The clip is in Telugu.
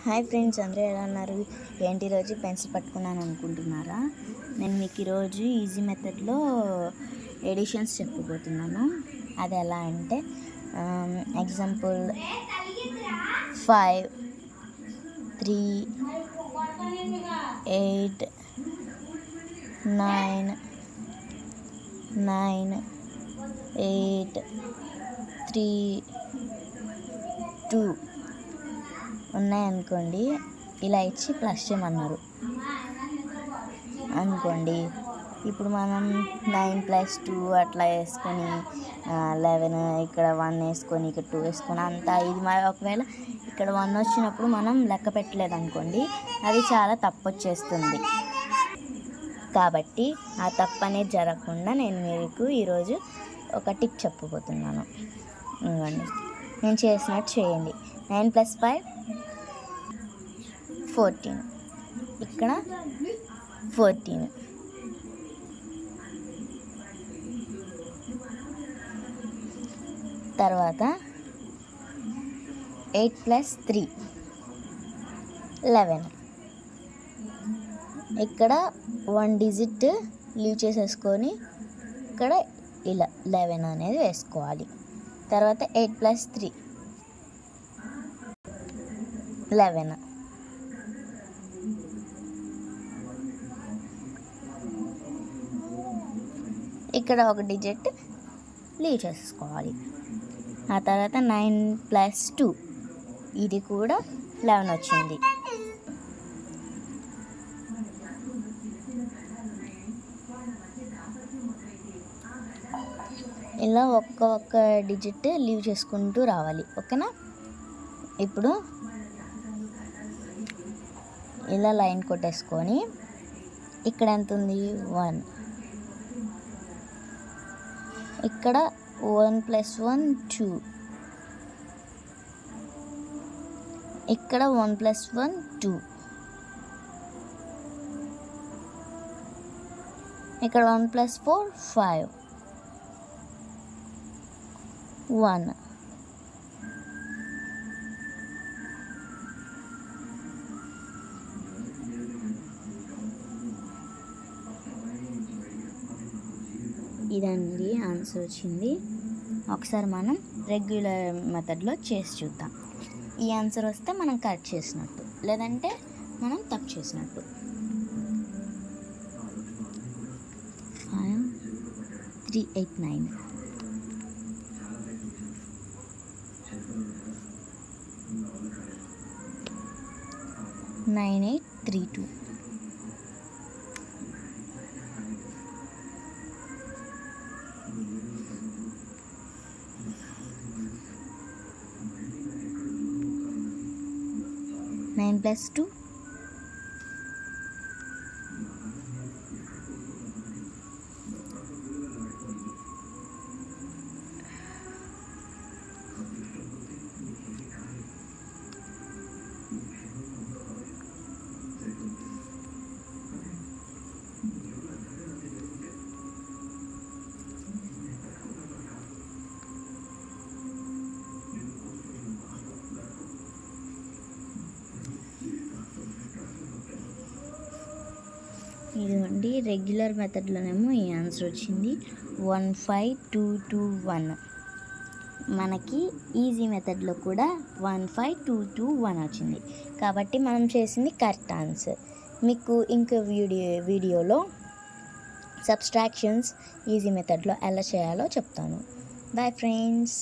హాయ్ ఫ్రెండ్స్, అందరూ ఎలా ఉన్నారు? ఏంటి ఈరోజు పెన్సిల్ పట్టుకున్నాను అనుకుంటున్నారా? నేను మీకు ఈరోజు ఈజీ మెథడ్లో ఎడిషన్స్ చెప్పబోతున్నాను. అది ఎలా అంటే ఎగ్జాంపుల్ 5 3 8 9 9 8 3 2 ఉన్నాయనుకోండి. ఇలా ఇచ్చి ప్లస్ చేయమన్నారు అనుకోండి. ఇప్పుడు మనం 9+2 అట్లా వేసుకొని 11, ఇక్కడ 1 వేసుకొని ఇక్కడ 2 వేసుకొని అంతా ఇది ఒకవేళ ఇక్కడ 1 వచ్చినప్పుడు మనం లెక్క పెట్టలేదు అనుకోండి, అది చాలా తప్పు వచ్చేస్తుంది. కాబట్టి ఆ తప్పు అనేది జరగకుండా నేను మీకు ఈరోజు ఒక టిప్ చెప్పబోతున్నాను. ఇవ్వండి, నేను చేసినట్టు చేయండి. 9 + 5 14, ఇక్కడ 14. తర్వాత 8 + 3 11. ఇక్కడ 1 డిజిట్ లీవ్ చేసేసుకొని ఇక్కడ ఇలా 11 అనేది వేసుకోవాలి. తర్వాత 8 + 3 11. ఇక్కడ ఒక డిజిట్ లీవ్ చేసుకోవాలి. ఆ తర్వాత 9 + 2 ఇది కూడా 11 వచ్చింది. ఇలా ఒక్క డిజిట్ లీవ్ చేసుకుంటూ రావాలి. ఓకేనా? ఇప్పుడు ఇలా లైన్ కొట్టేసుకొని ఇక్కడ ఎంత ఉంది? 1. ఇక్కడ 1 + 1 2. ఇక్కడ 1 + 1 2. ఇక్కడ 1 + 4 5 1. ఇదండి ఆన్సర్ వచ్చింది. ఒకసారి మనం రెగ్యులర్ మెథడ్లో చేసి చూద్దాం. ఈ ఆన్సర్ వస్తే మనం కరెక్ట్ చేసినట్టు, లేదంటే మనం తప్పు చేసినట్టు. 5 3 8 9. 9 8 3 2. 9 + 2 ఇదిగోండి. రెగ్యులర్ మెథడ్లోనేమో ఈ ఆన్సర్ వచ్చింది 1 5 2 2 1. మనకి ఈజీ మెథడ్లో కూడా 1 5 2 2 1 వచ్చింది. కాబట్టి మనం చేసింది కరెక్ట్ ఆన్సర్. మీకు ఇంకో వీడియోలో సబ్స్ట్రాక్షన్స్ ఈజీ మెథడ్లో ఎలా చేయాలో చెప్తాను. Bye friends.